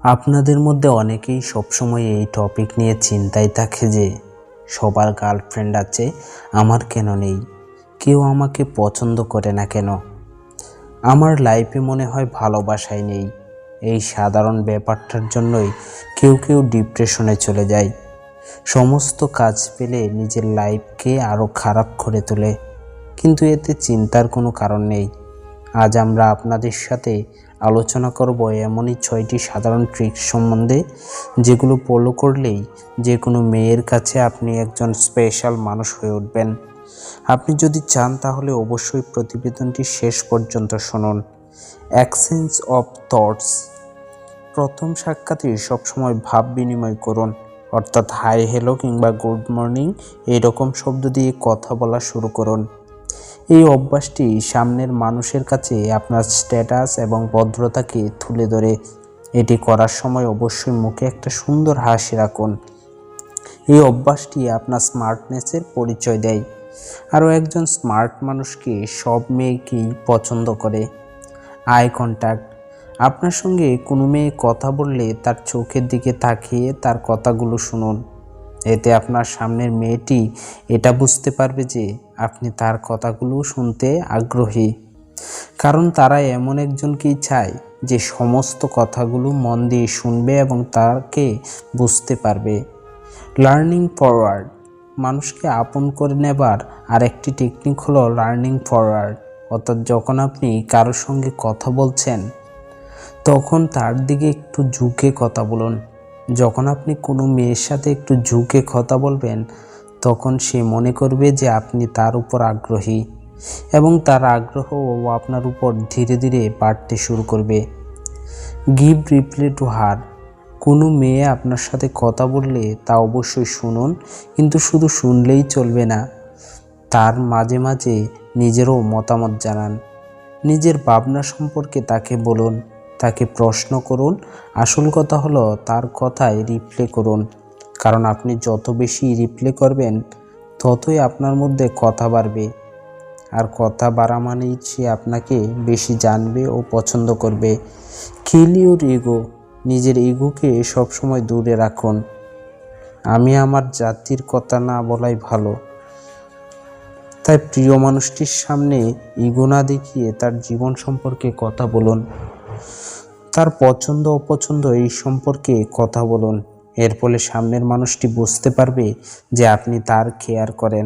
আপনাদের মধ্যে অনেকেই সবসময় এই টপিক নিয়ে চিন্তায় থাকে যে সবার গার্লফ্রেন্ড আছে, আমার কেন নেই? কেউ আমাকে পছন্দ করে না কেন? আমার লাইফে মনে হয় ভালোবাসাই নেই। এই সাধারণ ব্যাপারটার জন্যই কেউ কেউ ডিপ্রেশনে চলে যায়। সমস্ত কাজ পেলে নিজের লাইফকে আরও খারাপ করে তোলে, কিন্তু এতে চিন্তার কোনো কারণ নেই। আজ আমরা আপনাদের সাথে আলোচনা করব এমনই 6টি সাধারণ ট্রিক্স সম্বন্ধে, যেগুলো ফলো করলেই যে কোনো মেয়ের কাছে আপনি একজন স্পেশাল মানুষ হয়ে উঠবেন। আপনি যদি চান তাহলে অবশ্যই প্রতিবেদনটি শেষ পর্যন্ত শুনুন। Exchange of thoughts. প্রথম সাক্ষাতে সবসময় ভাব বিনিময় করুন, অর্থাৎ হাই, হ্যালো কিংবা গুড মর্নিং এরকম শব্দ দিয়ে কথা বলা শুরু করুন। এই অভ্যাসটি সামনের মানুষের কাছে আপনার স্ট্যাটাস এবং ভদ্রতাকে তুলে ধরে। এটি করার সময় অবশ্যই মুখে একটা সুন্দর হাসি রাখুন। এই অভ্যাসটি আপনার স্মার্টনেসের পরিচয় দেয়। আরও একজন স্মার্ট মানুষকে সব মেয়েকেই পছন্দ করে। Eye contact. আপনার সঙ্গে কোনো মেয়ে কথা বললে তার চোখের দিকে তাকিয়ে তার কথাগুলো শুনুন। এতে আপনার সামনের মেয়েটি এটা বুঝতে পারবে যে আপনি তার কথাগুলো শুনতে আগ্রহী, কারণ তারা এমন একজনকেই চায় যে সমস্ত কথাগুলো মন দিয়ে শুনবে এবং তাকে বুঝতে পারবে। Learning forward. মানুষকে আপন করে নেবার আরেকটি টেকনিক হলো লার্নিং ফরওয়ার্ড, অর্থাৎ যখন আপনি কারোর সঙ্গে কথা বলছেন তখন তার দিকে একটু ঝুঁকে কথা বলুন। যখন আপনি কোনো মেয়ের সাথে একটু ঝুঁকে কথা বলবেন তখন সে মনে করবে যে আপনি তার উপর আগ্রহী, এবং তার আগ্রহ আপনার উপর ধীরে ধীরে বাড়তে শুরু করবে। Give reply to her. কোনো মেয়ে আপনার সাথে কথা বললে তা অবশ্যই শুনুন, কিন্তু শুধু শুনলেই চলবে না, তার মাঝে মাঝে নিজেরও মতামত জানান। নিজের ভাবনা সম্পর্কে তাকে বলুন, তাকে প্রশ্ন করুন। আসল কথা হলো তার কথায় রিপ্লাই করুন, কারণ আপনি যত বেশি রিপ্লাই করবেন ততই আপনার মধ্যে কথা বাড়বে, আর কথা বাড়া মানেই সে আপনাকে বেশি জানবে ও পছন্দ করবে। কিল ইউর ইগো। নিজের ইগোকে সবসময় দূরে রাখুন। আমি আমার জাতির কথা না বলাই ভালো। তাই প্রিয় মানুষটির সামনে ইগো না দেখিয়ে তার জীবন সম্পর্কে কথা বলুন, তার পছন্দ অপছন্দ এই সম্পর্কে কথা বলুন। এর ফলে সামনের মানুষটি বুঝতে পারবে যে আপনি তার কেয়ার করেন।